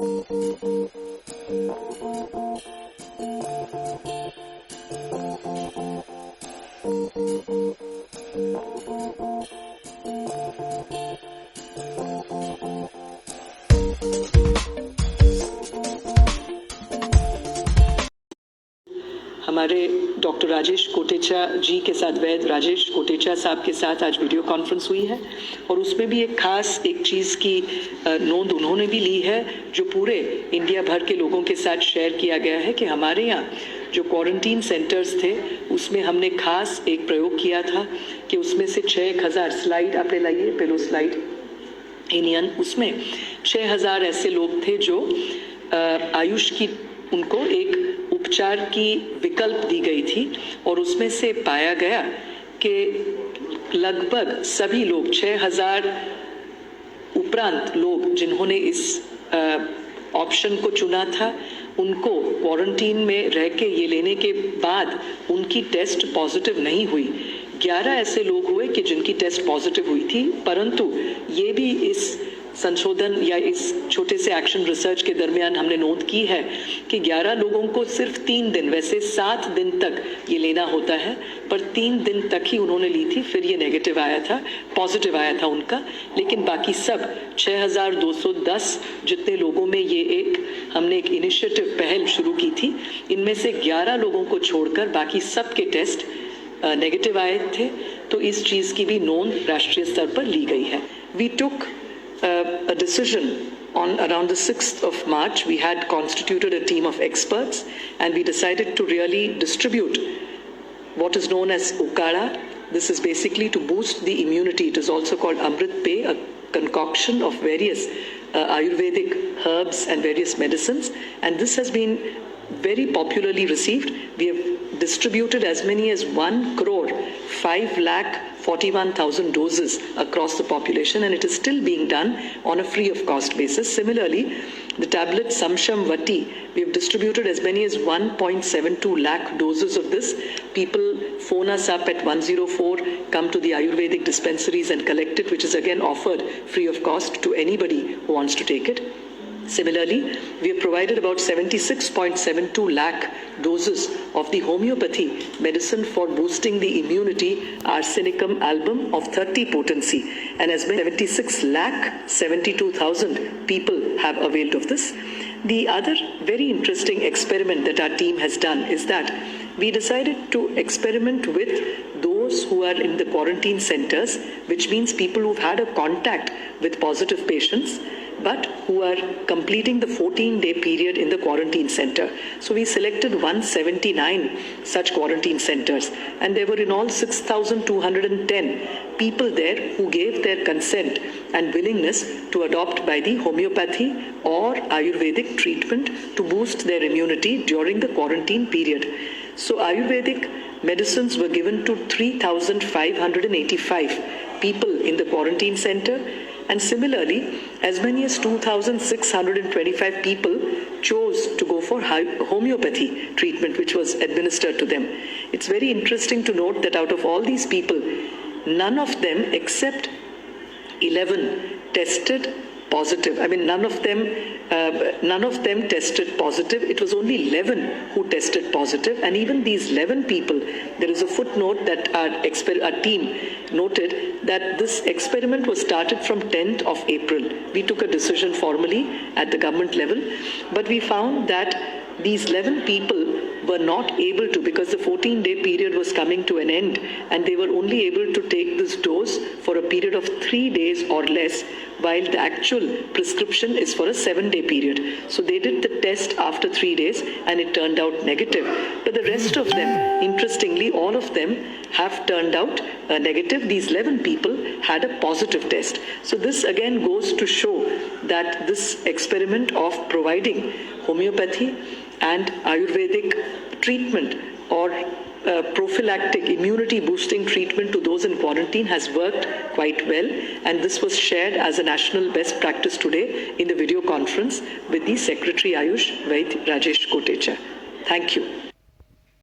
हमारे डॉक्टर राजेश कोटेचा जी के साथ, वैद्य राजेश कोटेचा साहब के साथ आज वीडियो कॉन्फ्रेंस हुई है और उसमें भी एक खास चीज़ की नोंद उन्होंने भी ली है जो पूरे इंडिया भर के लोगों के साथ शेयर किया गया है कि हमारे यहाँ जो क्वारंटीन सेंटर्स थे उसमें हमने खास एक प्रयोग किया था कि उसमें से 6,000 स्लाइड आपने लाइए पहलो स्लाइड इंडियन, उसमें 6,000 ऐसे लोग थे जो आयुष की उनको एक उपचार की विकल्प दी गई थी और उसमें से पाया गया कि लगभग सभी लोग 6,000 उपरांत लोग जिन्होंने इस ऑप्शन को चुना था उनको क्वारंटीन में रह के ये लेने के बाद उनकी टेस्ट पॉजिटिव नहीं हुई। 11 ऐसे लोग हुए कि जिनकी टेस्ट पॉजिटिव हुई थी, परंतु ये भी इस संशोधन या इस छोटे से एक्शन रिसर्च के दरमियान हमने नोट की है कि 11 लोगों को सिर्फ 3 दिन, वैसे 7 दिन तक ये लेना होता है, पर 3 दिन तक ही उन्होंने ली थी, फिर ये नेगेटिव आया था, पॉजिटिव आया था उनका। लेकिन बाकी सब 6,210 जितने लोगों में ये हमने एक इनिशिएटिव पहल शुरू की थी, इनमें से 11 लोगों को छोड़कर बाकी सब के टेस्ट नेगेटिव आए थे। तो इस चीज़ की भी नोंद राष्ट्रीय स्तर पर ली गई है। We took a decision on around the 6th of March. We had constituted a team of experts and we decided to really distribute what is known as Ukara. This is basically to boost the immunity. It is also called Amrit Pay, a concoction of various Ayurvedic herbs and various medicines, and this has been very popularly received. We have distributed as many as 1,541,000 doses across the population, and it is still being done on a free of cost basis. Similarly, the tablet Samsham Vati, we have distributed as many as 1.72 lakh doses of this. People phone us up at 104, come to the Ayurvedic dispensaries and collect it, which is again offered free of cost to anybody who wants to take it. Similarly, we have provided about 76.72 lakh doses of the homeopathy medicine for boosting the immunity, arsenicum album of 30 potency, and as many 76,72,000 people have availed of this. The other very interesting experiment that our team has done is that we decided to experiment with those who are in the quarantine centers, which means people who've had a contact with positive patients but who are completing the 14-day period in the quarantine center. So we selected 179 such quarantine centers, and there were in all 6,210 people there who gave their consent and willingness to adopt by the homeopathy or Ayurvedic treatment to boost their immunity during the quarantine period. So Ayurvedic medicines were given to 3,585 people in the quarantine center, and similarly, as many as 2,625 people chose to go for homeopathy treatment, which was administered to them. It's very interesting to note that out of all these people, none of them except 11 tested positive. I mean, none of them tested positive. It was only 11 who tested positive, and even these 11 people, there is a footnote that our team noted that this experiment was started from 10th of April. We took a decision formally at the government level, but we found that these 11 people were not able to, because the 14-day period was coming to an end, and they were only able to take this dose for a period of 3 days or less, while the actual prescription is for a 7-day period. So they did the test after 3 days and it turned out negative. But the rest of them, interestingly, all of them have turned out negative. These 11 people had a positive test. So this again goes to show that this experiment of providing homeopathy and Ayurvedic treatment or prophylactic immunity boosting treatment to those in quarantine has worked quite well, and this was shared as a national best practice today in the video conference with the Secretary Ayush, Vaidya Rajesh Kotecha. Thank you.